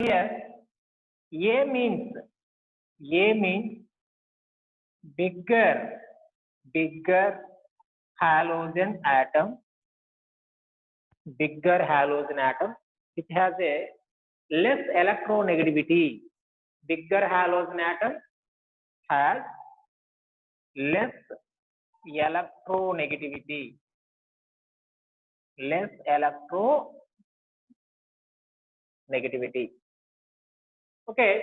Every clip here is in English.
here A means bigger halogen atom, which has a less electronegativity. Bigger halogen atom has less electronegativity. Okay,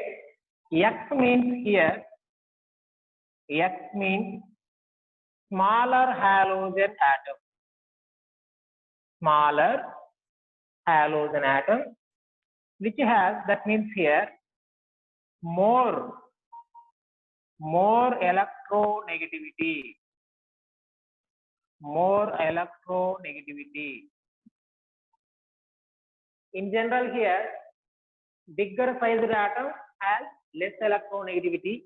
X means here, X means smaller halogen atom, which has, that means here, more electronegativity. In general here, bigger sized atom has less electronegativity,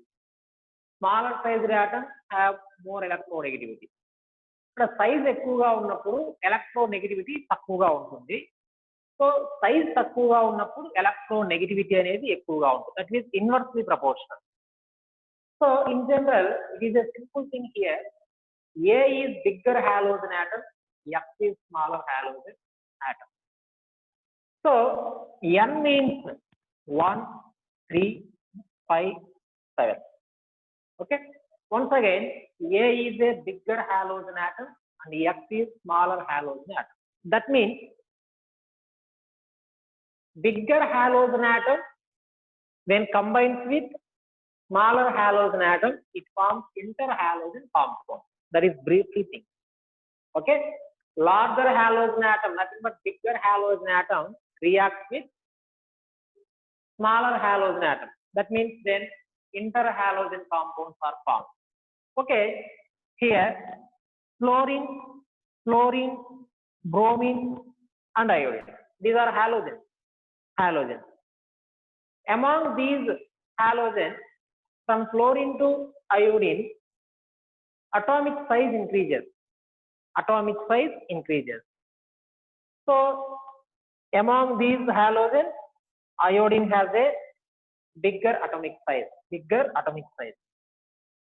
smaller sized atom have more electronegativity. ఇక్కడ size ఎక్కువగా ఉన్నప్పుడు electronegativity తక్కువగా ఉంటుంది. So size తక్కువగా ఉన్నప్పుడు electronegativity అనేది ఎక్కువగా ఉంటుంది. That means inversely proportional. So in general it is a simple thing here. A is bigger halogen atom, X is smaller halogen atom. So N means 1, 3, 5, 7. Okay. Once again, A is a bigger halogen atom and X is smaller halogen atom. That means bigger halogen atom when combines with smaller halogen atom, it forms interhalogen compound. That is briefly thing. Okay. Larger halogen atom, nothing but bigger halogen atom reacts with smaller halogen atom. That means then interhalogen compounds are formed. Okay, here fluorine, bromine and iodine. These are halogens. Among these halogens, from fluorine to iodine, atomic size increases. So among these halogens, iodine has a bigger atomic size.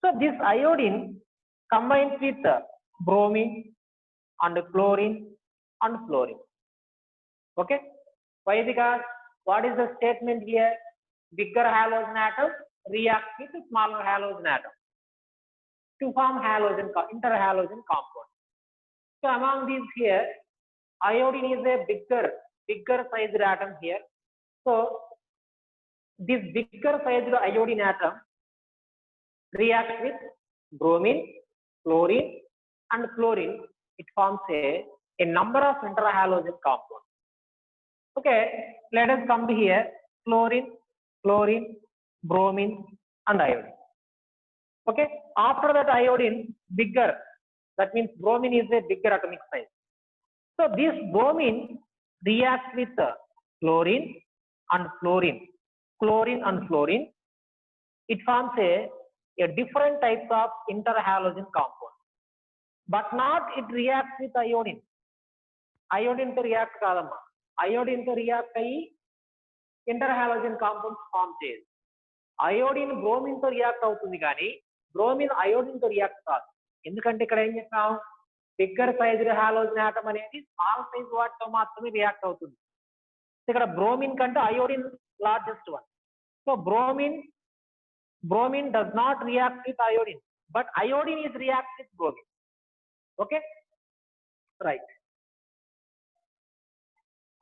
So this iodine combines with bromine and chlorine and fluorine. Okay. Why? Because what is the statement here? Bigger halogen atom reacts with smaller halogen atom to form interhalogen compound. So among these here, iodine is a bigger sized atom here. So this bigger sized iodine atom reacts with bromine, chlorine and fluorine. It forms a number of interhalogen compounds. Okay, let us come to here. Fluorine, bromine and iodine. Okay, after that iodine bigger, that means bromine is a bigger atomic size. So this bromine reacts with chlorine and fluorine. It forms a different types of interhalogen compound, but not it reacts with iodine. Iodine to react kadamma. Iodine to react ayi interhalogen compounds form cheyadu. Iodine bromine to react avutundi gaani bromine iodine to react kaadu. Endukante ikkada em chestam, bigger sized halogen atom anedi small size వాటితో మాత్రమే react అవుతుంది. ఇక్కడ bromine కంటే iodine largest one. So bromine does not react with iodine, but iodine is react with bromine. Okay, right.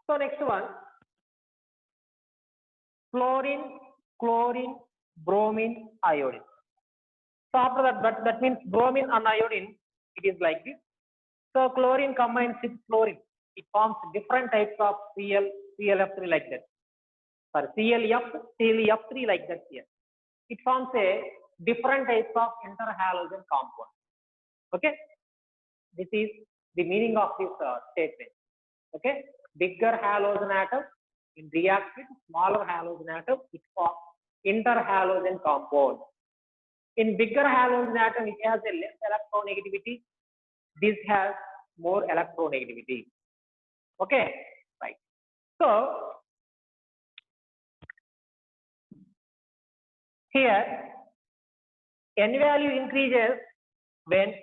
So next one, fluorine, chlorine, bromine, iodine. So after that means bromine and iodine, it is like this. So chlorine combines with fluorine, it forms different types of ClF3 like that. Sorry, ClF3 like that here. It forms a different types of interhalogen compound. Okay, this is the meaning of this statement. Okay, bigger halogen atom in react with smaller halogen atom, it forms interhalogen compound. In bigger halogen atom, it has a less electronegativity. This has more electronegativity. Okay, right. So Here, n value increases when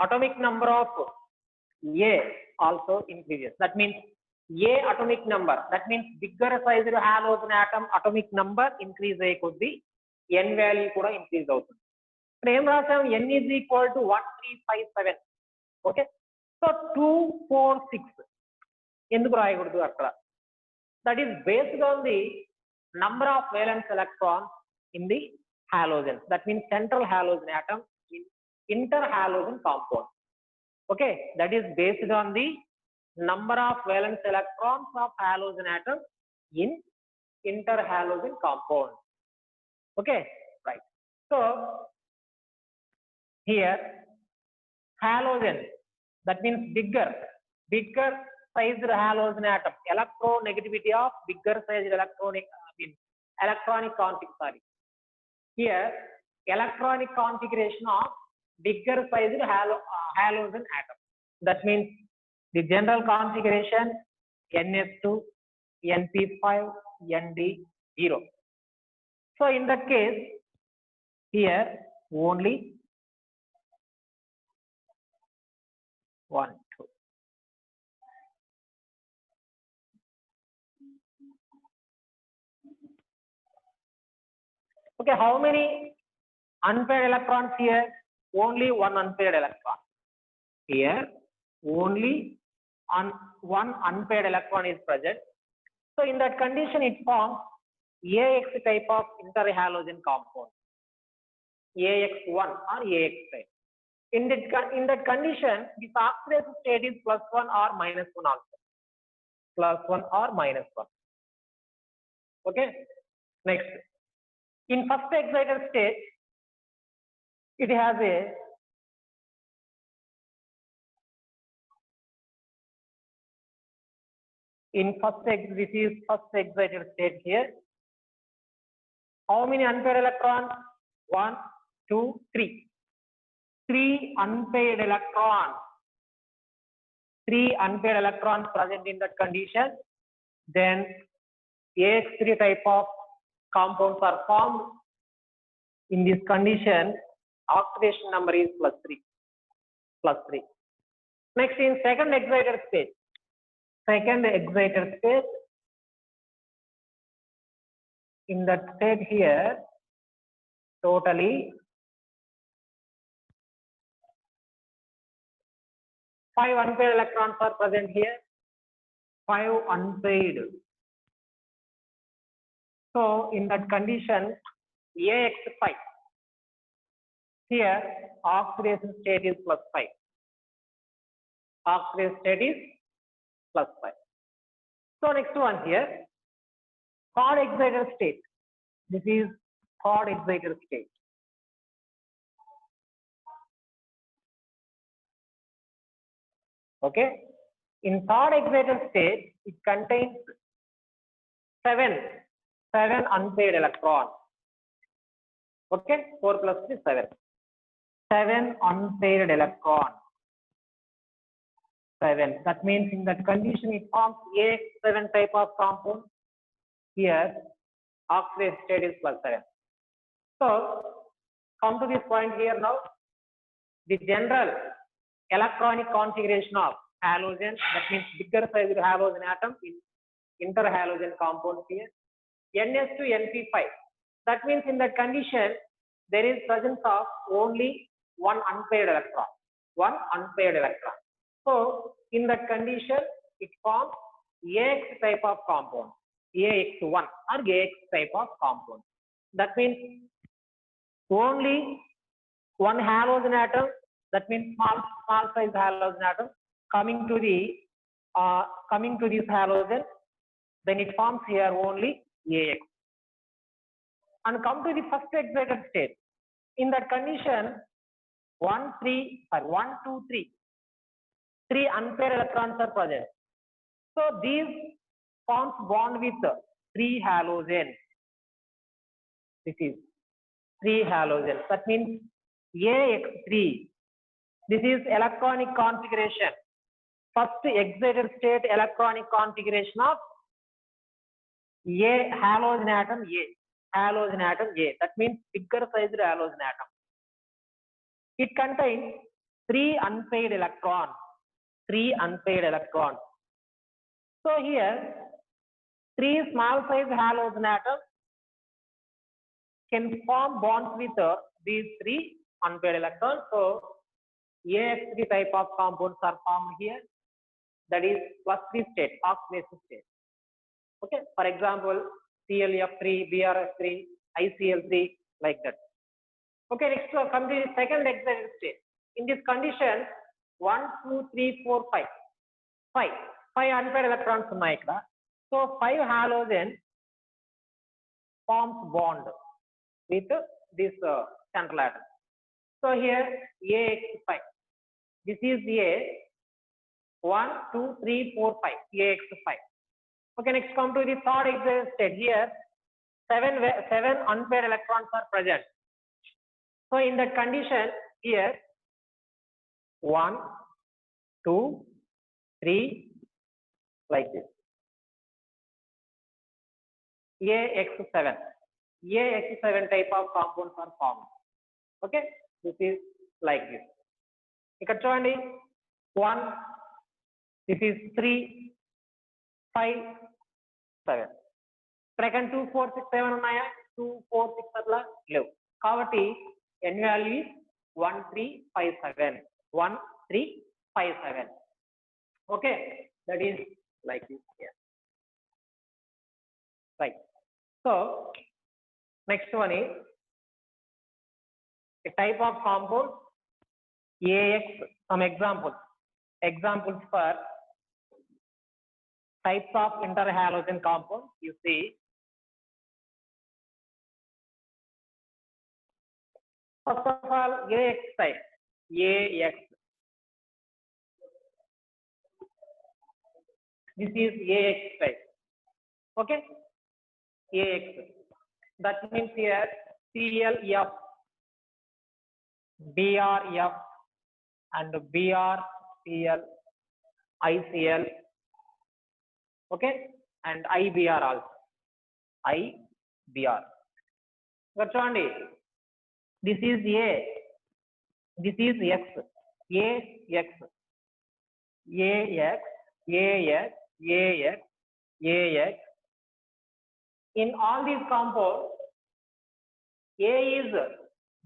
atomic number of A also increases. That means A atomic number, that means bigger size halogen atom atomic number increase a could be n value kuda increase avutundi. N is equal to 1357. Okay, so 246 enduku raayakudadu akkada. That is based on the number of valence electrons in the halogens. That means central halogen atom in interhalogen compound. Okay, that is based on the number of valence electrons of halogen atom in interhalogen compound. Okay, right. So here halogen, that means bigger sized halogen atom, electronegativity of bigger sized electronic configuration. Here electronic configuration of bigger sized halogen atom. That means the general configuration NS2, NP5, ND0. So in that case, here only 1, 2. Okay, how many unpaired electrons here? Only one unpaired electron. Here only one unpaired electron is present. So in that condition it forms AX type of interhalogen compound, AX1 or AX type. In that condition, this oxidation state is +1 or -1 also, +1 or -1. Okay, next, in first excited state it has a this is first excited state. Here how many unpaired electrons? 1, 2, 3. 3 unpaired electrons. 3 unpaired electrons present in that condition. Then AX3 type of compounds are formed. In this condition, oxidation number is +3. Next, in second excited state. In that state here, totally 5 unpaired electrons are present here. 5 unpaired. So in that condition, AX5. Here oxidation state is +5. Oxidation state is +5. So next one here, third excited state. This is third excited state. Okay, in third excited state it contains 7 unpaired electrons. Okay, 4 plus 3 7. 7 unpaired electrons. 7. That means in that condition it forms AX7 type of compound. Here oxidation state is +7. So come to this point here now. The general electronic configuration of halogen, that means bigger sized halogen atom in interhalogen compounds here. NS2 NP5. That means in that condition there is presence of only one unpaired electron. So in that condition it forms AX type of compound, AX1 or AX type of compound. That means only one halogen atom, that means small size halogen atom coming to this halogen, then it forms here only AX. And come to the first excited state. In that condition, 1, 2, 3. 3 unpaired electrons are present. So these forms bond with 3 halogens. This is 3 halogens. That means AX3. This is electronic configuration. First excited state electronic configuration of A halogen atom A. halogen atom A. That means bigger sized halogen atom. It contains 3 unpaired electrons. 3 unpaired electrons. So here 3 small sized halogen atoms can form bonds with these 3 unpaired electrons. So AX3 type of compounds are formed here. That is +3 state, oxidation state. Okay. For example, ClF3, BrF3, ICl3, like that. Okay. Next, come to the second excited state. In this condition, 1, 2, 3, 4, 5. 5 unpaired electrons ఉన్నాయి ఇక్కడ. So 5 halogen forms bond with this central atom. So here AX5. This is A. 1, 2, 3, 4, 5. AX5. Okay, next come to the third excited state. Here 7 unpaired electrons are present. So in that condition, here 1, 2, 3, like this. AX7 type of compounds are formed. Okay, this is like this. ఇక్కడ చూడండి 1, this is 3, 5, 7. ఇక్కడ 2, 4, 6, 7 ఉన్నాయా? 2, 4, 6 అట్లా లేవు. కాబట్టి n value is 1, 3, 5, 7. 1, 3, 5, 7. Okay, that is like this here. Right. So next one is a type of compound AX. Some examples for types of interhalogen compounds. You see, first of all, AX type. AX. This is AX type. Okay, AX. That means here ClF, BrF, and BrCl, ICl. Okay, and IBr also. IBr. చూడండి, this is A, this is X, AX, AX, AX, AX, AX. In all these compounds, A is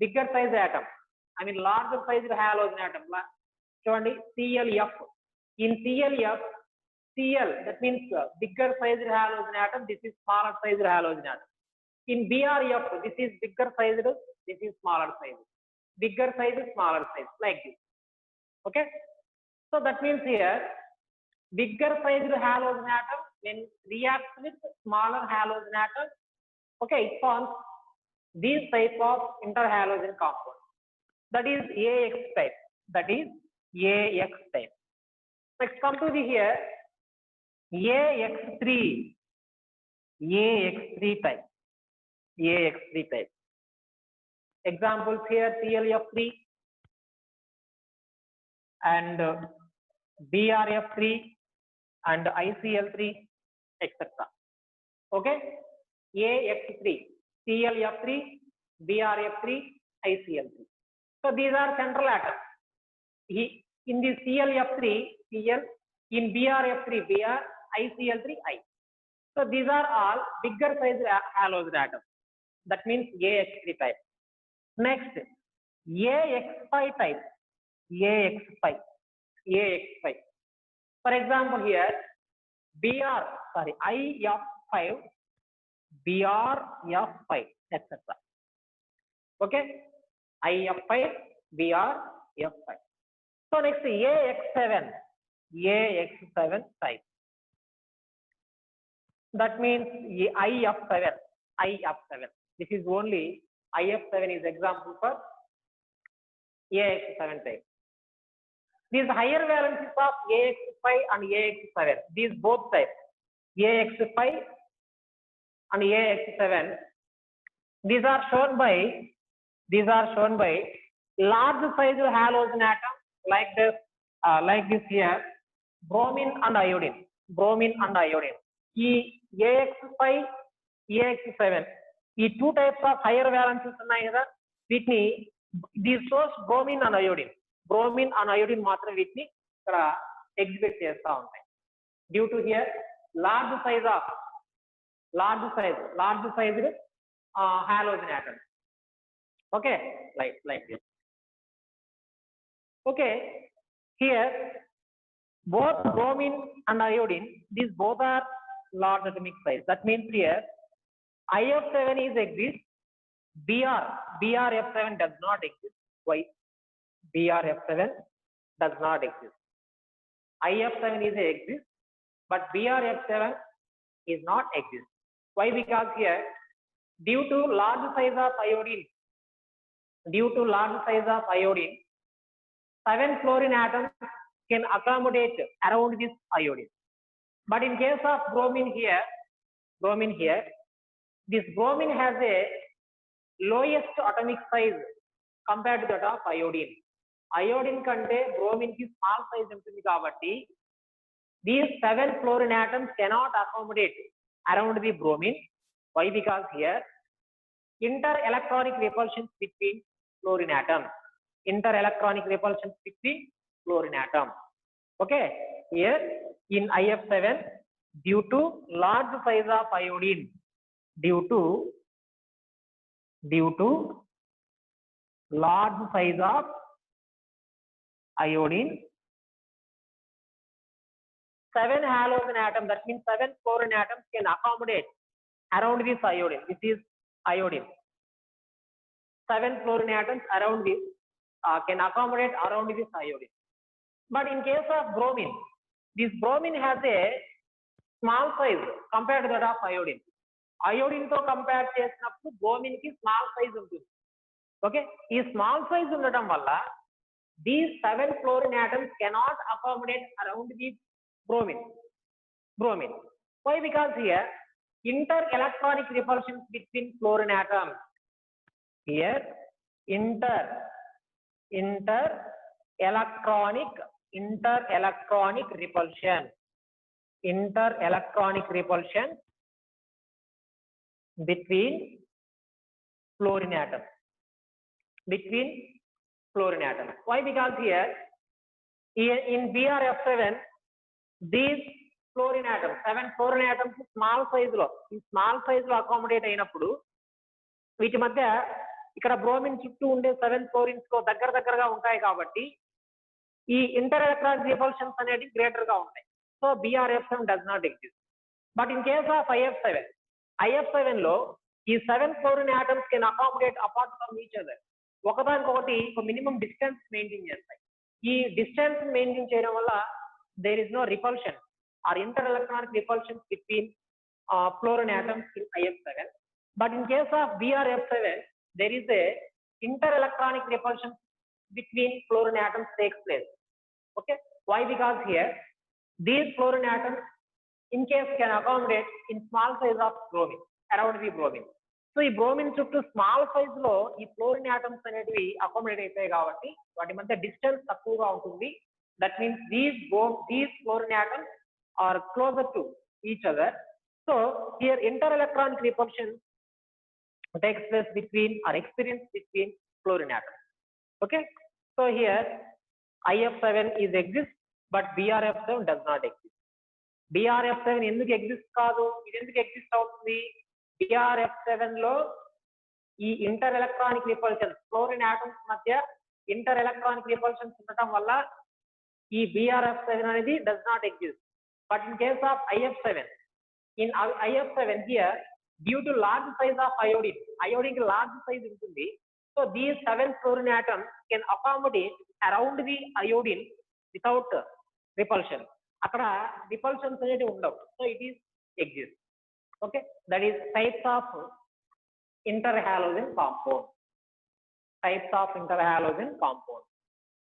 bigger size atom. I mean larger size halogen atom. చూడండి ClF. In ClF, Cl, that means bigger sized halogen atom. This is smaller sized halogen atom. In BrF, this is bigger sized, this is smaller size. Bigger size, smaller size, like this. Okay. So that means here, bigger sized halogen atom when reacts with smaller halogen atom, okay, it forms these type of interhalogen compounds. That is AX type. That is AX type. Next, come to the here AX3. AX3 type. AX3 type. Examples here ClF3 and BrF3 and ICl3, etc. Okay, AX3, ClF3, BrF3, ICl3. So these are central atoms. In the ClF3, Cl, in BrF3, Br, ICl3, I. So these are all bigger size halogen atoms. That means AX3 type. Next, AX5 type. AX5. For example, here IF5, BrF5, etc. Okay, IF5, BrF5. So next, AX7 type. That means IF7. This is only IF7 is example for AX7 type. These higher valences of AX5 and AX7, these both types, AX5 and AX7, these are shown by large size halogen atom like this here, bromine and iodine. AX5, AX7, ఈ 2 types of higher valences ఉన్నాయి కదా, వీటిని these shows bromine and iodine. Bromine and iodine మాత్రం వీటిని ఇక్కడ exhibit చేస్తూ ఉంటాయి. Due to hear large size halogen atoms. Okay, like this. Okay, here both bromine and iodine, these both are large atomic size. That means here IF7 is exist, BRF7 does not exist. Why? BRF7 does not exist. IF7 is exist, but BRF7 is not exist. Why? Because here due to large size of iodine, 7 fluorine atoms can accommodate around this iodine. But in case of bromine here, this bromine has a lowest atomic size compared to that of iodine. Iodine kante bromine ki small size untundi kabatti these 7 fluorine atoms cannot accommodate around the bromine. Why? Because here inter-electronic repulsions between fluorine atoms. Okay, here in IF7, due to large size of iodine, due to large size of iodine, 7 halogen atoms, that means 7 fluorine atoms can accommodate around this iodine. This is iodine. 7 fluorine atoms around this can accommodate around this iodine. But in case of bromine, this bromine has a small size compared to that of iodine. Iodine to compare చేసినప్పుడు bromine ki small size ఉంటుంది. Okay, ఈ small size ఉండడం వల్ల these 7 fluorine atoms cannot accommodate around the bromine. Why? Because here inter-electronic repulsions between fluorine atoms. Here inter-electronic repulsion between fluorine atoms. Why? Because here in BRF7 these fluorine atoms, 7 fluorine atoms small size లో accommodate అయినప్పుడు వీటి మధ్య ఇక్కడ bromine చుట్టూ ఉండే 7 ఫ్లోరిన్స్ తో దగ్గరగా ఉంటాయి కాబట్టి ఈ ఇంటర్ ఎలక్ట్రానిక్ రిపల్షన్స్ అనేది గ్రేటర్ గా ఉంటాయి. So BRF7 does not exist. But in case of IF7 లో ఈ 7 fluorine atoms can accommodate apart from each other. ఒకదానికొకటి ఒక మినిమం డిస్టెన్స్ మెయింటైన్ చేస్తాయి. ఈ డిస్టెన్స్ మెయింటైన్ చేయడం వల్ల there is no repulsion or inter-electronic repulsions between fluorine atoms in IF7. But in case of BRF7, there is a inter-electronic repulsion between fluorine atoms takes place. Okay, why? Because here these fluorine atoms in case can accommodate in small size of bromine around the bromine. So ఈ bromine చుట్టూ small size లో ఈ fluorine atoms అనేటివి accommodate అవుతాయి కాబట్టి వాటి మధ్య distance తక్కువగా ఉంటుంది. That means these fluorine atoms are closer to each other. So here inter-electronic repulsion takes place between or experience between fluorine atoms. Okay, so here IF7 is exist, but BRF7 does not exist. BRF7 ఎందుకు exist కాదు, ఇది ఎందుకు exist అవుతుంది? BRF7 లో ఈ inter electronic repulsions fluorine atoms మధ్య inter electronic repulsions ఉండటం వల్ల ఈ BRF7 అనేది does not exist. But in case of IF7, in IF7 here due to large size of iodine ki large size ఉంటుంది. So these 7 fluorine atoms can accommodate around the iodine without repulsion. అక్కడ repulsions అనేది ఉండవు. So it is exist. Okay, that is types of interhalogen compound.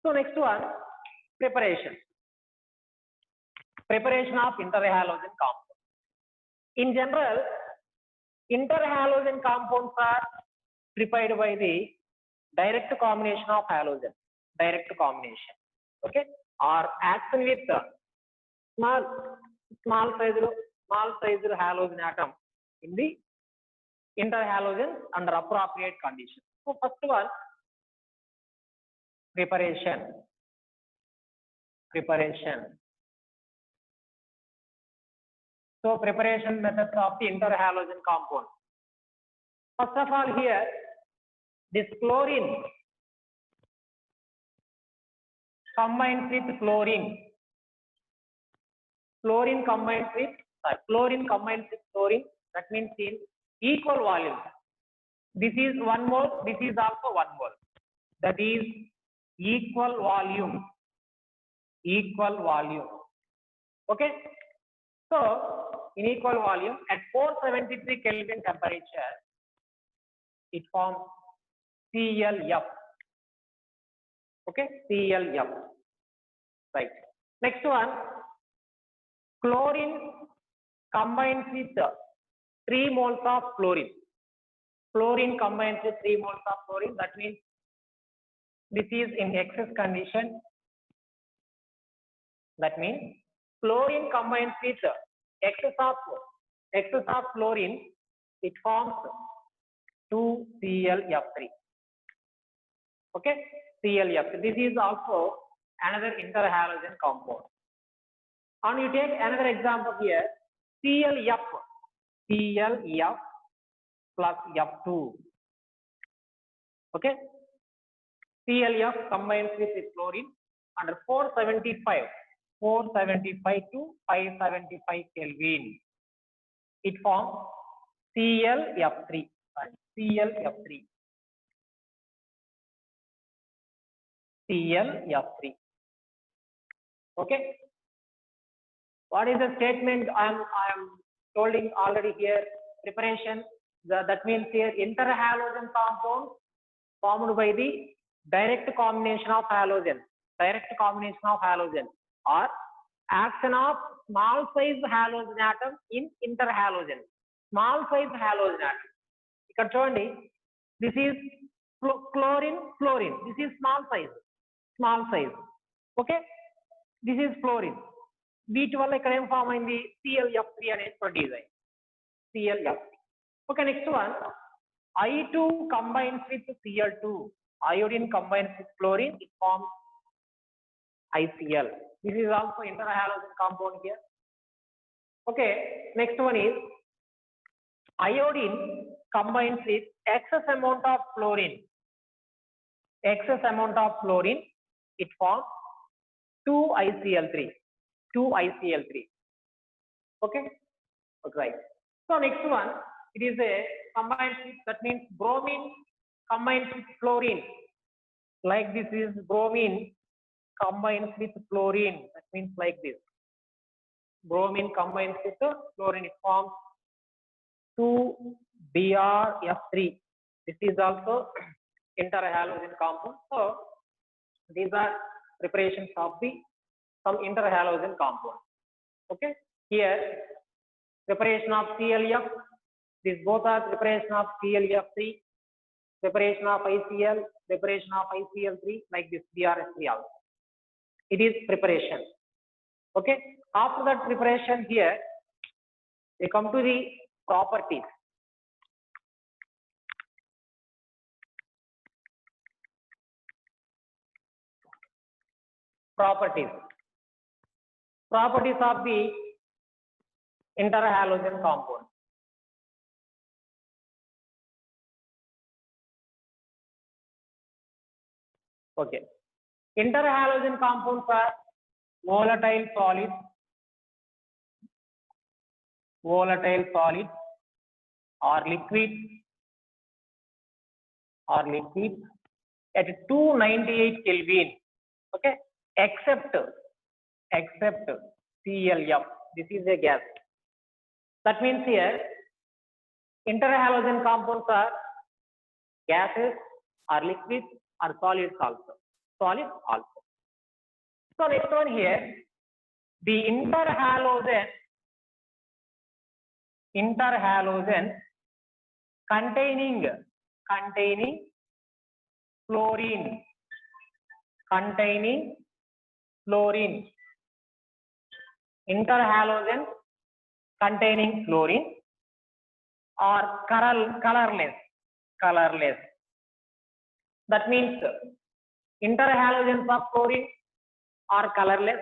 So next one, preparation of interhalogen compound. In general, interhalogen compounds are prepared by the direct combination of halogen, okay, or action with small size halogen atom in the interhalogens under appropriate conditions. So first one, preparation. So preparation methods of the interhalogen compound. First of all, here this chlorine combines with fluorine. Chlorine combines with fluorine. That means in equal volume. This is 1 mole. This is also 1 mole. That is equal volume. Okay. So in equal volume at 473 Kelvin temperature, it forms ClF. Okay, ClF. Right. Next one, chlorine combines with 3 moles of fluorine. Fluorine combines with 3 moles of fluorine. That means this is in excess condition. That means fluorine combines with excess of fluorine. It forms 2ClF3. Okay, ClF. This is also another interhalogen compound. And you take another example here, ClF plus F2. Okay, ClF combines with fluorine under 475 to 575 Kelvin. It forms ClF3. Okay. What is the statement I am holding already here? Preparation. That means here interhalogen compound formed by the direct combination of halogen or action of small size halogen atom in interhalogen. Small size halogen atom. Ikkada chudandi, this is chlorine. This is small size. Okay, this is fluorine. వీటి వల్ల ఇక్కడ ఏం form అయింది, ClF3 అనేది produce అయింది. ClF3. Okay, next one, I2 combines with Cl2. Iodine combines with chlorine, it forms ICl. This is also interhalogen compound here. Okay, next one is iodine combines with excess amount of fluorine. It forms 2ICl3. Okay, right. So next one, it is a combined with, that means bromine combines with fluorine. Like this is bromine combines with fluorine. That means like this. Bromine combines with fluorine. It forms 2BrF3. This is also interhalogen compound. So these are preparations of some interhalogen compound. Okay, here preparation of ClF. These both are preparation of ClF3, preparation of ICl, preparation of ICl3, like this BrF3 also. It is preparation. Okay, after that preparation, here we come to the properties. Properties of the interhalogen compound. Okay, interhalogen compounds are volatile solids or liquids at 298 Kelvin. Okay, except ClF. This is a gas. That means here interhalogen compounds are gases or liquids or solids also. So next one here, the interhalogen containing fluorine. Interhalogen containing fluorine or colorless. That means interhalogens of chlorine are colorless,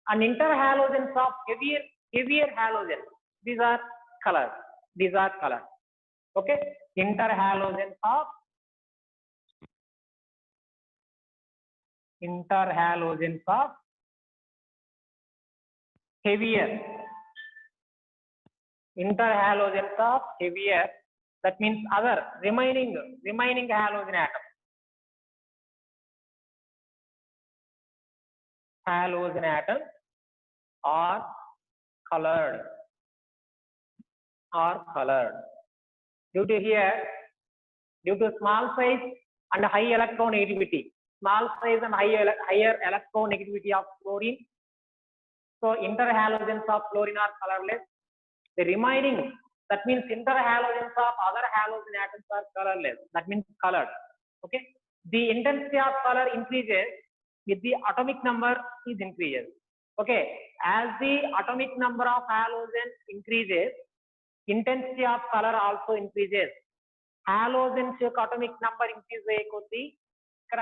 and interhalogens of heavier halogens, these are color. Okay, interhalogens of heavier, that means other remaining halogen atoms. Halogen atoms are colored. Due to small size and high electronegativity, higher electronegativity of chlorine, so interhalogens of chlorine are colorless. The remaining, that means interhalogens of other halogen atoms are colorless, that means colored. Okay, the intensity of color increases with the atomic number is increases. Okay, as the atomic number of halogen increases, intensity of color also increases. Halogens atomic number increase అయ్యే కొద్దీ ఇక్కడ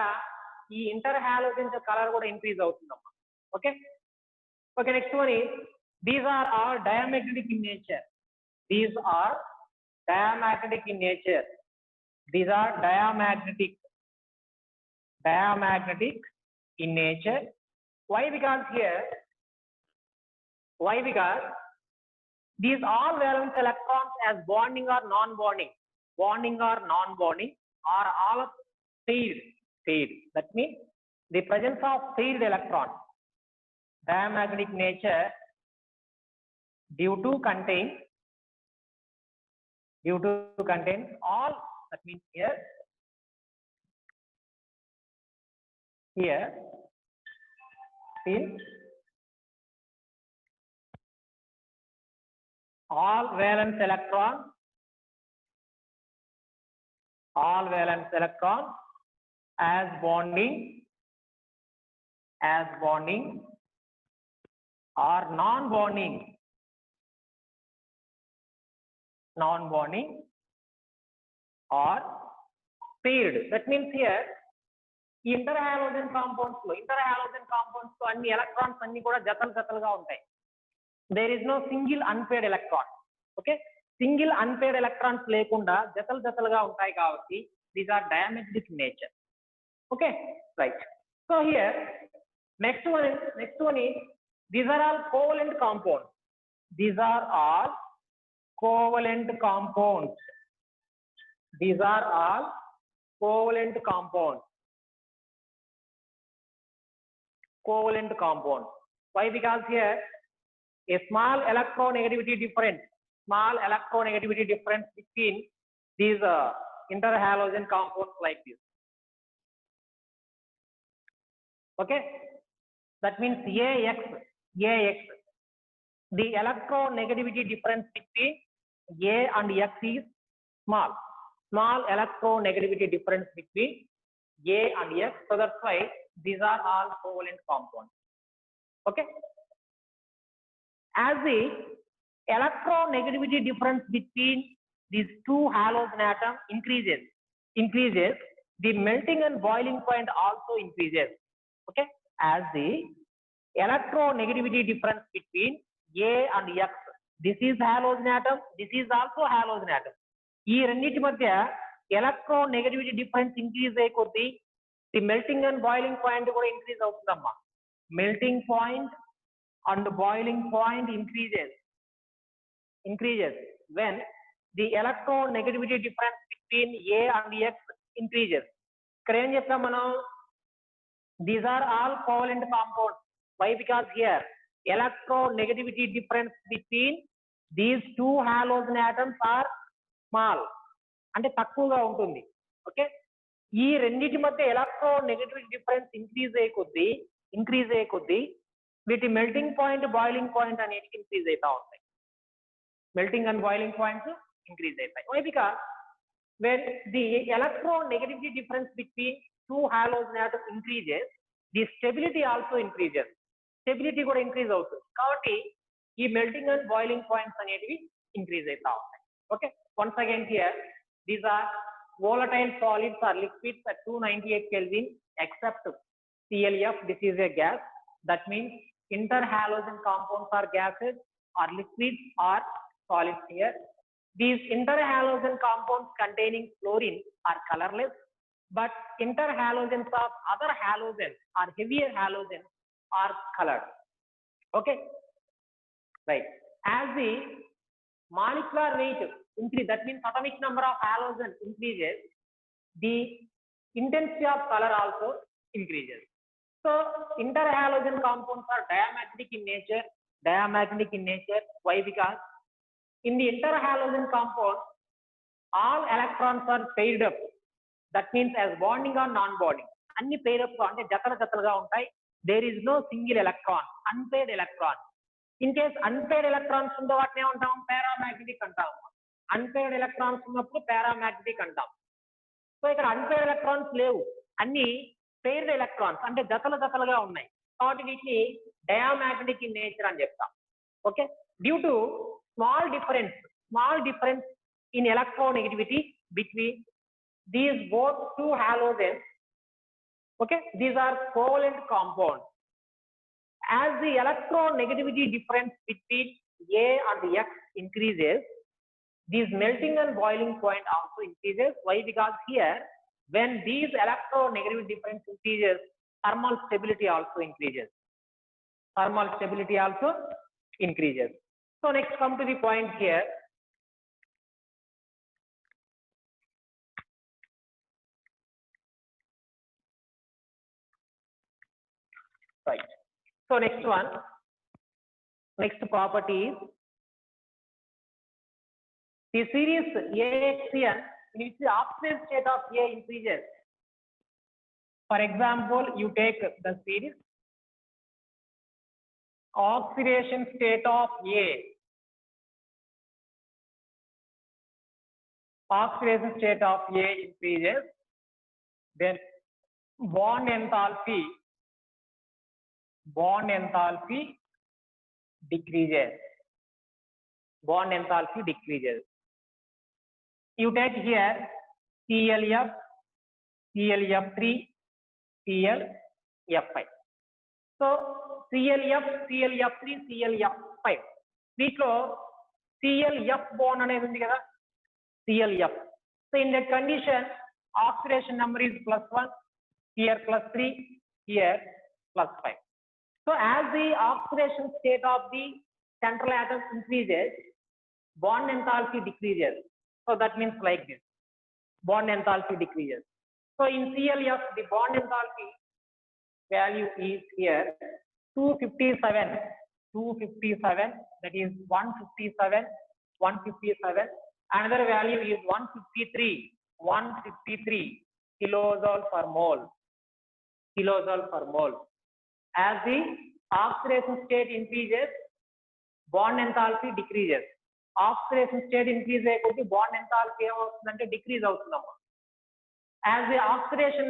ఈ interhalogens colour కూడా increase అవుతుందమ్మా. Okay, next one is these are all diamagnetic in nature. These are diamagnetic in nature. Why? Because these all valence electrons as bonding or non-bonding are all paired. That means the presence of paired electrons, diamagnetic nature, due to contain all, that means here in all valence electrons as bonding or non-bonding or paired. That means here interhalogen compounds lo anni electrons anni kuda jataluga untayi. There is no single unpaired electron. Okay, single unpaired electrons lekunda jataluga untayi kabatti these are diamagnetic in nature. Okay, right. So here next one is these are all covalent compounds. These are all covalent compounds. Why? Because here a small electronegativity difference between these interhalogen compounds like this. Okay, that means AX, the electronegativity difference between A and X is small electronegativity difference between A and X, so that's why these are all covalent compounds. Okay, as the electronegativity difference between these two halogen atoms increases, the melting and boiling point also increases. Okay, as the electronegativity difference between A and X, this is halogen atom, this is also halogen atom. ఈ రెండింటి మధ్య electronegativity difference increase అయ్యే కొద్దీ the melting and boiling point కూడా increase అవుతుందమ్మా. Melting point and boiling point increases when the electronegativity difference between A and X increases. ఇక్కడ ఏం చెప్తాం మనం, these are all covalent compounds. Why? Because here electronegativity difference between these two halogen atoms are small, అంటే తక్కువగా ఉంటుంది. Okay, ఈ రెండింటి మధ్య electronegativity difference ఇంక్రీజ్ అయ్యే కొద్దీ వీటి మెల్టింగ్ పాయింట్ బాయిలింగ్ పాయింట్ అనేది ఇంక్రీజ్ అవుతా ఉంటాయి. Melting and boiling points increase అవుతాయి. Why? Because when the electronegativity difference between two halogen atoms increases, the stability also increases. Stability కూడా ఇంక్రీజ్ అవుతుంది కాబట్టి ఈ మెల్టింగ్ అండ్ బాయిలింగ్ పాయింట్స్ అనేటివి increase అవుతా ఉంటాయి. Okay, Once again here, these are volatile solids or liquids at 298 Kelvin except ClF. This is a gas. That means interhalogen compounds are gases or liquids or solids here. These interhalogen compounds containing fluorine are colorless, but interhalogens of other halogens or heavier halogens are colored. Okay, right. As the molecular weight increase, that means atomic number of halogens increases, the intensity of color also increases. So interhalogen compounds are diamagnetic in nature. Why? Because in the interhalogen compound, all electrons are paired up. That means as bonding or non-bonding. Anni paired up ante jatala untai. There is no single electron, unpaired electron. In case unpaired electrons unde vatne antam paramagnetic antam. Unpaired electrons unnappudu paramagnetic antam. So ikkada unpaired electrons levu. Anni paired electrons ante jatalaga unnai. కాబట్టి వీటిని diamagnetic in nature అని చెప్తాం. Okay, due to small difference in electronegativity between these both two halogens. Okay, these are covalent compounds. As the electronegativity difference between A and X increases, this melting and boiling point also increases. Why? Because here, when these electronegativity difference increases, thermal stability also increases. So next, come to the point here. Right. So next property is the series AXN in which the oxidation state of A increases. For example, you take the series oxidation state of A. Oxidation state of A increases, then bond enthalpy decreases. You take here ClF, ClF3, ClF5. So ClF, ClF3, ClF5. Weeklo ClF bond anedi undi kada, ClF. So in that condition, oxidation number is +1, here +3, here +5. So as the oxidation state of the central atom increases, bond enthalpy decreases. So that means like this, bond enthalpy decreases. So in ClF, the bond enthalpy value is here 257, that is 157. Another value is 153 kilojoule per mole. As the oxidation state increases, bond enthalpy decreases. Oxidation state increase ayakoti bond enthalpy emavutundante decrease avutundamma. As the oxidation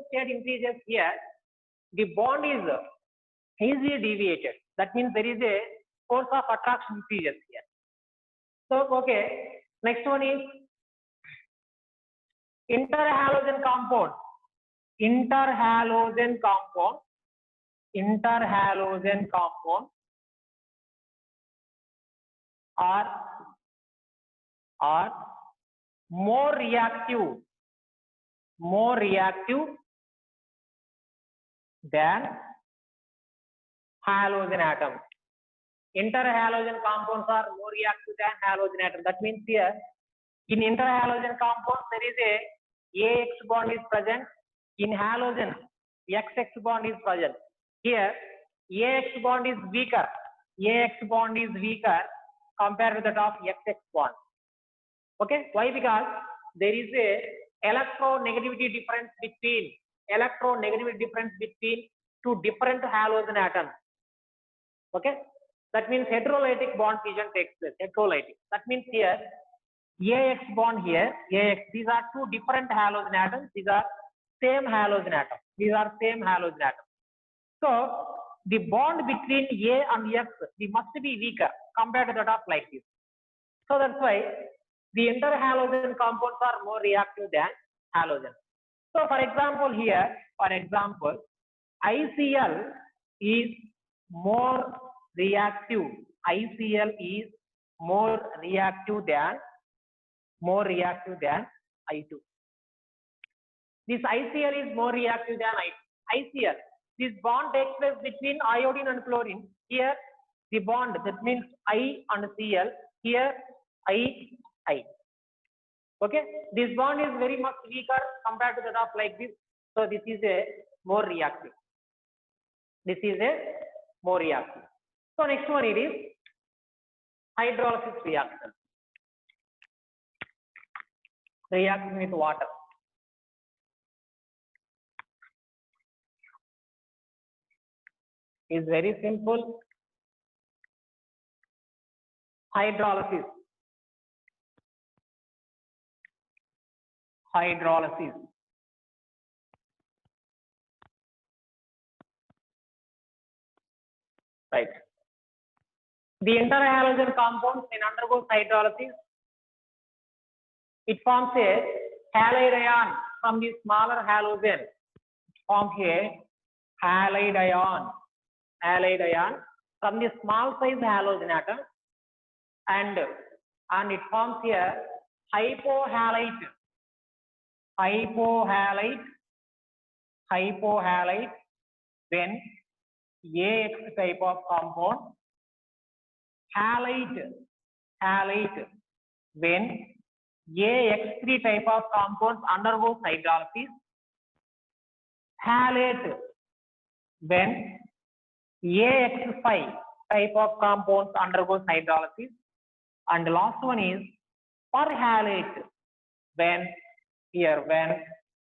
state increases here, the bond is easily deviated. That means there is a force of attraction increases here. So okay, next one is interhalogen compound are more reactive than halogen atoms. Interhalogen compounds are more reactive than halogen atoms. That means here in interhalogen compounds there is a AX bond is present. In halogen, XX bond is present. Here AX bond is weaker compared to that of XX bond. Okay, why? Because there is a electronegativity difference between two different halogen atoms. Okay, that means heterolytic bond fusion takes place. That means here AX bond here, AX, these are two different halogen atoms. These are same halogen atom. So the bond between A and X, they must be weaker compared to that of like this. So that's why the interhalogen compounds are more reactive than halogen. So for example here, ICl is more reactive. ICl is more reactive than I2. This ICl is more reactive than ICl. This bond takes place between iodine and chlorine. Here the bond, that means I and Cl. Here I. Okay, this bond is very much weaker compared to that of like this. So this is a more reactive. So next one it is hydrolysis reaction. Reaction with water. Is very simple. Hydrolysis. Right. The interhalogen compounds when undergoes hydrolysis, it forms a halide ion from the smaller halogen. It forms a halide ion from the small size halogen atom, and it forms a hypohalite when AX type of compound, halite when AX3 type of compounds undergoes hydrolysis, halate when AX5 type of compounds undergoes hydrolysis, and the last one is perhalate when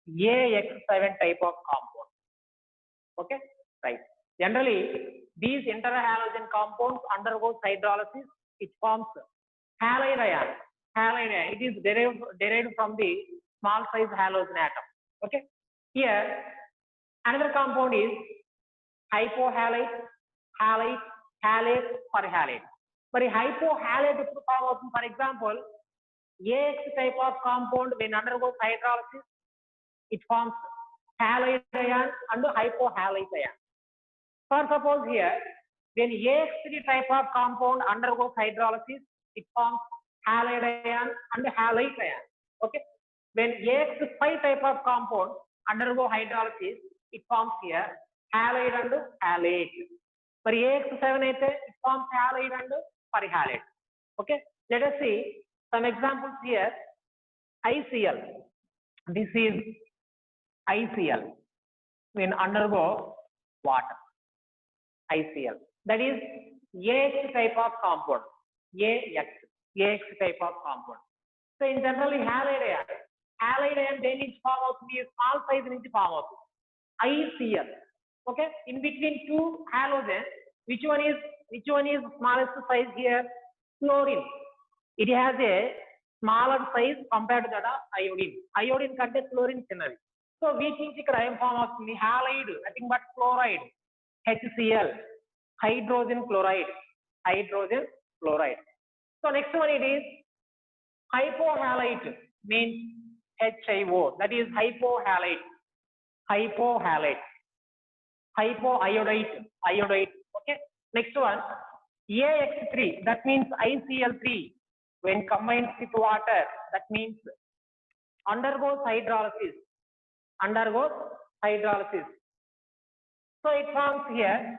AX7 type of compound. Okay, right. Generally, these interhalogen compounds undergoes hydrolysis. It forms halide ion. It is derived from the small size halogen atom. Okay. Here, another compound is hypohalite, halate, perhalate. But hypohalate, for example, AX type of compound when undergoes hydrolysis, it forms halide ion and hypohalite ion. For suppose here, when AX3 type of compound undergoes hydrolysis, it forms halide ion and halite ion. Okay. When AX5 type of compound undergo hydrolysis, it forms here halide and halate. For AX7 it forms halide and perhalate. Okay. Let us see some examples here. ICl. This is ICl when undergo water. ICl. That is AX type of compound. AX type of compound. So in generally halide ion then is form of the small size in form of ICl. Okay. In between two halogens, which one is smallest size here? Chlorine. It has a smaller size compared to that of iodine. Iodine contains chlorine chinnadi. So we think I am form of the halide, nothing but chloride, HCl, hydrogen chloride. So next one it is hypohalite, means HIO, that is hypohalite. Hypoiodite. Okay. Next one, AX3, that means ICl3 when combined with water, that means undergoes hydrolysis. So it forms here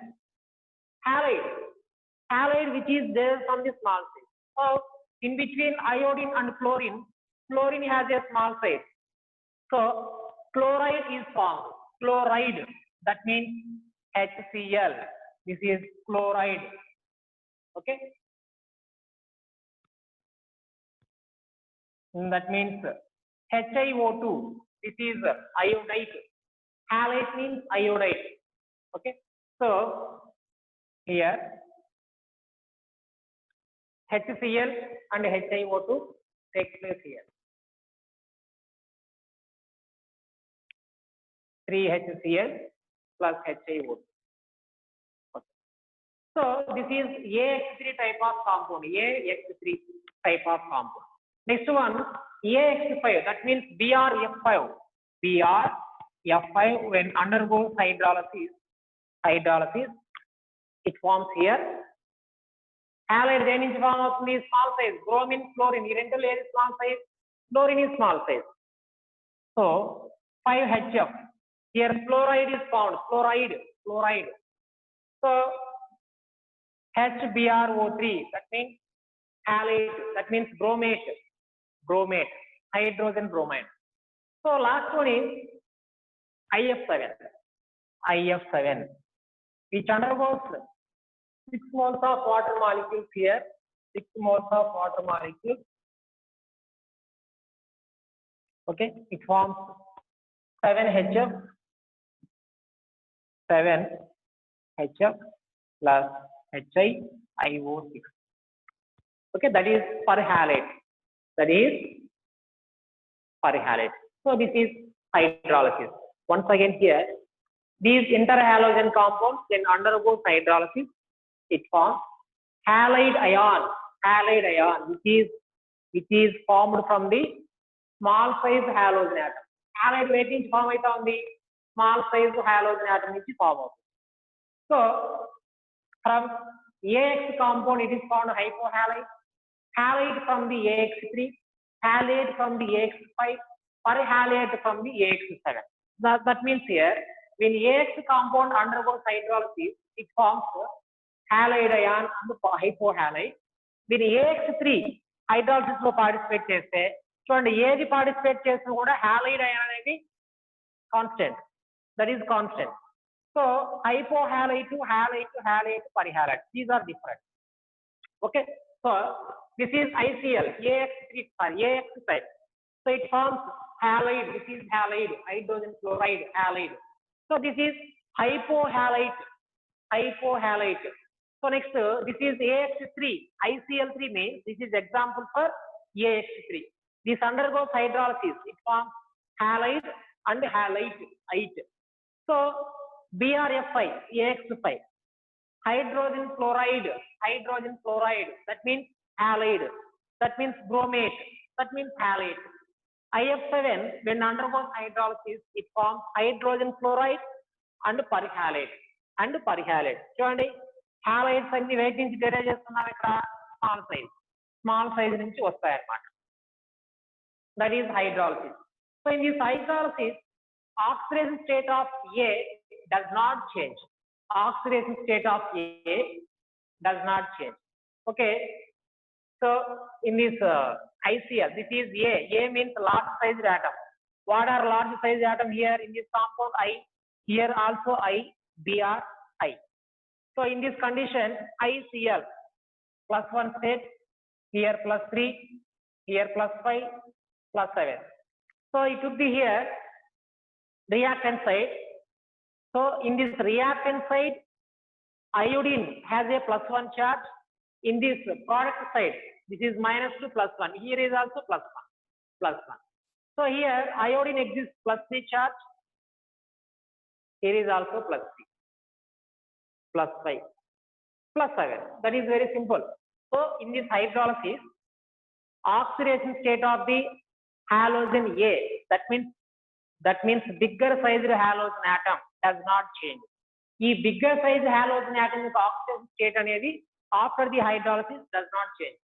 halide which is there from the small size. So in between iodine and chlorine has a small size. So chloride is formed. Chloride, that means HCl. This is chloride. Okay. That means HiO2. This is iodide. Halite means iodide. Okay. So here HCl and HiO2 takes place here. 3 HCl plus HiO2. Okay. So this is AX3 type of compound. AX3 type of compound. Next one, AX5, that means BrF5. BrF5 when undergoes hydrolysis, it forms here. Halide దేని నుంచి form అవుతుంది? Small size. Bromine, fluorine. ఈ రెండిట్లో ఏది small size? Fluorine is small size. So 5HF. Here fluoride is found. Fluoride. So HBrO3. That means halide. That means bromate. Hydrogen bromide. So last one is IF7, which undergoes 6 moles of water molecules here. 6 moles of water molecules. Okay, it forms 7HF plus HiIO6. Okay, that is perhalate. So this is hydrolysis. Once again here, these interhalogen compounds when undergoes hydrolysis, it forms halide ion, which is formed from the small size halogen atom. Halide weight నుంచి form అయితే ఉంది small size halogen atom నుంచి form అవుతుంది. So from AX compound it is found hypohalide, halide from the AX3, halide from the AX5, perhalate from the AX7. That means here when AX compound undergoes hydrolysis, it forms halide ion and hypohalide. When AX3 hydrolysis లో participate చేస్తే చూడండి ఏది participate చేసినా కూడా halide ion అనేది constant. That is constant. So hypohalide to halide to halide to perhalate. These are different. Okay. So this is ICl, AX side. So it forms halide. This is halide, hydrogen fluoride, halide. So this is hypohalite. So next, this is AX3, ICl3 means this is example for AX3. This undergoes hydrolysis. It forms halide and halite. So BrF5, AX5, hydrogen fluoride, that means halide, that means bromate, that means halide. IF7, when undergoes hydrolysis, it forms hydrogen fluoride and perhalate. చూడండి halides అన్ని wait నుంచి derive చేస్తున్నాం ఇక్కడ small size నుంచి వస్తాయి అన్నమాట. That is hydrolysis. So in this hydrolysis oxidation state of A does not change. Okay. So in this ICl, this is A. A means large sized atom. What are large sized atom here in this compound? I. Here also I. Bri. So in this condition, ICl +1 state, here +3, here +5, +7. So it would be here reactant side. So in this reactant side, iodine has a +1 charge. In this product side, this is -2 +1. Here is also +1. So here iodine exists +3 charge. Here is also +3, +5, +7. That is very simple. So in this hydrolysis, oxidation state of the halogen A, that means bigger sized halogen atom does not change. ఈ bigger size halogen atom యొక్క oxidation state అనేది after the hydrolysis does not change.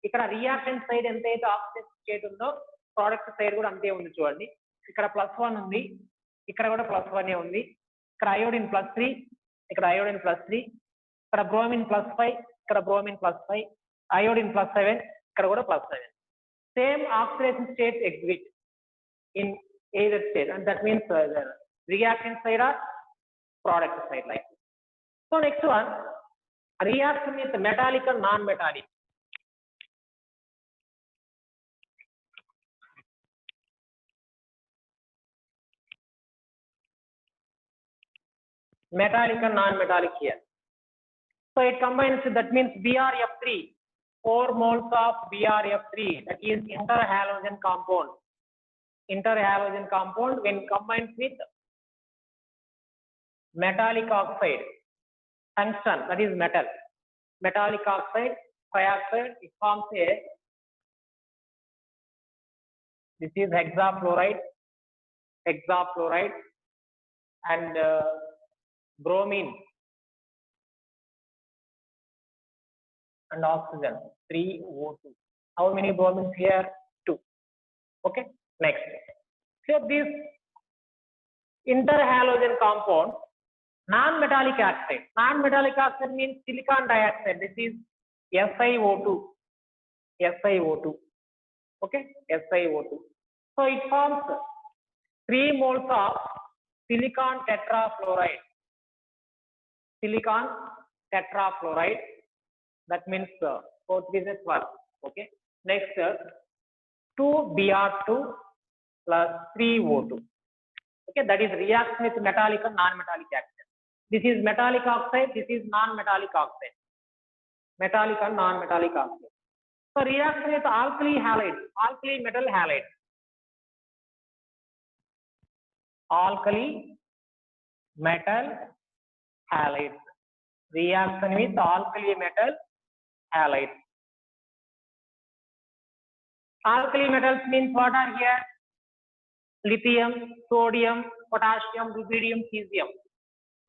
ఇక్కడ reactant side ఎంతైతే oxidation state ఉందో product side కూడా అంతే ఉంది చూడండి. ఇక్కడ +1 ఉంది, ఇక్కడ కూడా +1 ఉంది. ఇక్కడ iodine +3, ఇక్కడ iodine +3, ఇక్కడ bromine +5, ఇక్కడ bromine +5, iodine +7, ఇక్కడ కూడా +7. Same oxidation state exhibit in either state, and that means the reactant side or product side like this. So next one, reaction with metallic and non-metallic. Metallic and non-metallic here. So it combines, that means BrF3, 4 moles of BrF3, that is interhalogen compound. When combined with metallic oxide, tungsten, that is metallic oxide, trioxide, it forms a This is hexafluoride, and bromine and oxygen, 3O2. How many bromines here? 2. Okay. Next. So this interhalogen compound, non-metallic oxide. Non-metallic oxide means silicon dioxide. This is SiO2. SiO2. Okay, SiO2. So it forms 3 moles of silicon tetrafluoride. Silicon tetrafluoride. That means Portuguese word. Okay. Next, 2 Br2 plus 3 O2. Okay, that is reaction with metallic and non-metallic oxide. This is metallic oxide. This is non-metallic oxide. Metallic and non-metallic oxide. So reaction with alkali halide, alkali metal halide. Alkali metal halide. Reaction with alkali metal halide. Alkali metals means what are here? Lithium, sodium, potassium, rubidium, cesium.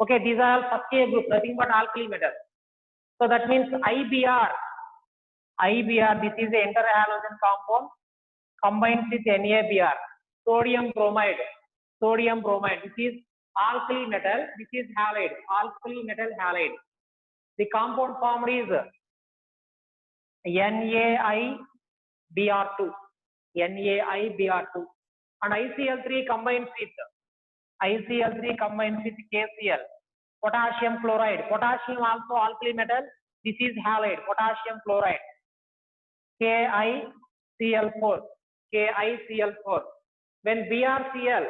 Okay, these are all first A group, nothing but alkali metals. So that means IBr, this is the interhalogen compound, combines with NaBr, sodium bromide, this is alkali metal, this is halide, alkali metal halide. The compound formed is NaIBr2, and ICl3 combines with KCl, potassium chloride, potassium also alkali metal, this is halide, potassium chloride, KiCl4. When BrCl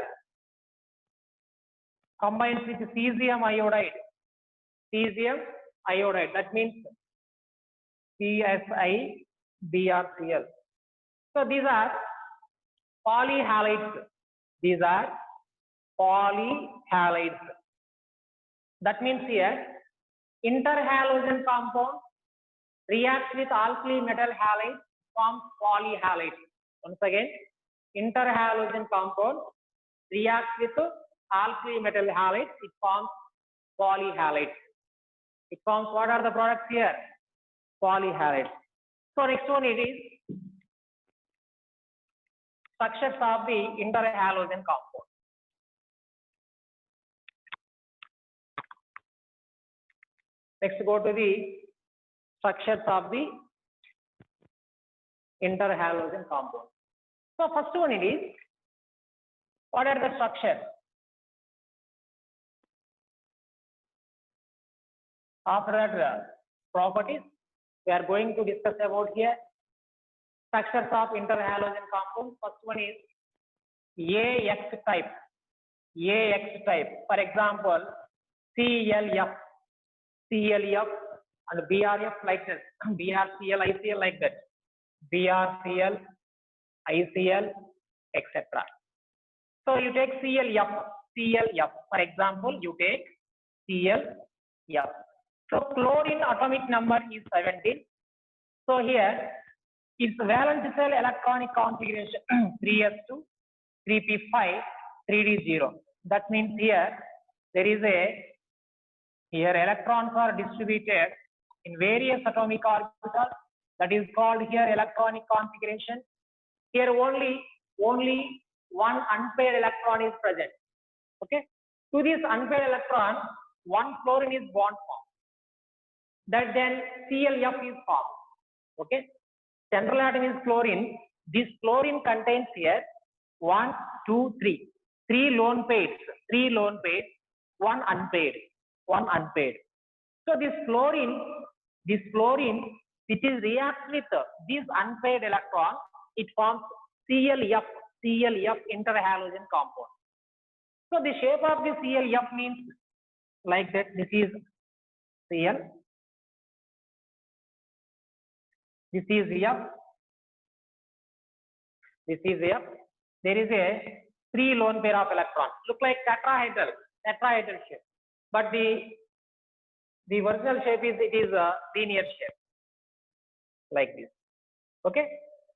combines with cesium iodide, that means CsIBrCl. So these are polyhalides. That means here interhalogen compound reacts with alkali metal halide, forms polyhalide. Once again, interhalogen compound reacts with alkali metal halide, it forms polyhalide. It forms what are the products here? Polyhalide. So next one it is structures of the interhalogen compound. Next go to the structures of the interhalogen compound. So first one it is, what are the structures? After that, properties we are going to discuss about here. Structures of interhalogen compound. First one is AX type. For example, CLF and BRF like that. BRCl, ICl like that. BRCl, ICl, etc. So you take CLF. For example, you take CLF. So chlorine atomic number is 17. So here its valence shell electronic configuration 3s2, 3p5, 3d0. That means here there is here electrons are distributed in various atomic orbitals. That is called here electronic configuration. Here only one unpaired electron is present. Okay. To this unpaired electron, one fluorine is bond formed. That then CLF is formed. Okay. Central atom is fluorine. This fluorine contains here 1, 2, 3. 3 lone pairs, one unpaired. So this fluorine, which is reacts with this unpaired electron, it forms CLF interhalogen compound. So the shape of the CLF means like that. This is Cl. This is F. There is a 3 lone pair of electrons. Look like tetrahedral shape. But the original shape is a linear shape. Like this. Okay.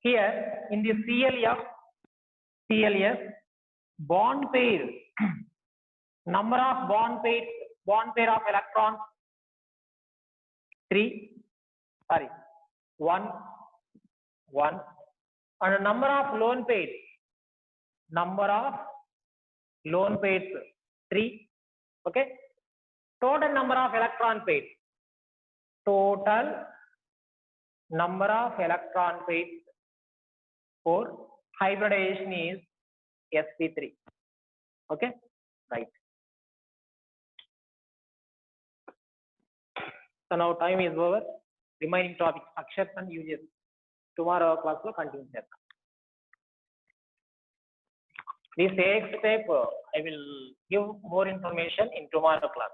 Here in the CLF, CLS. Bond pair. Number of bond pair of electrons 3. Sorry, 1. And number of lone pairs. Number of lone pairs 3. Okay. Total number of electron pairs. Total number of electron pairs for hybridization is sp3. Okay, right. So now time is over. Remaining topic structures and uses. Tomorrow class will continue. This next step I will give more information in tomorrow class.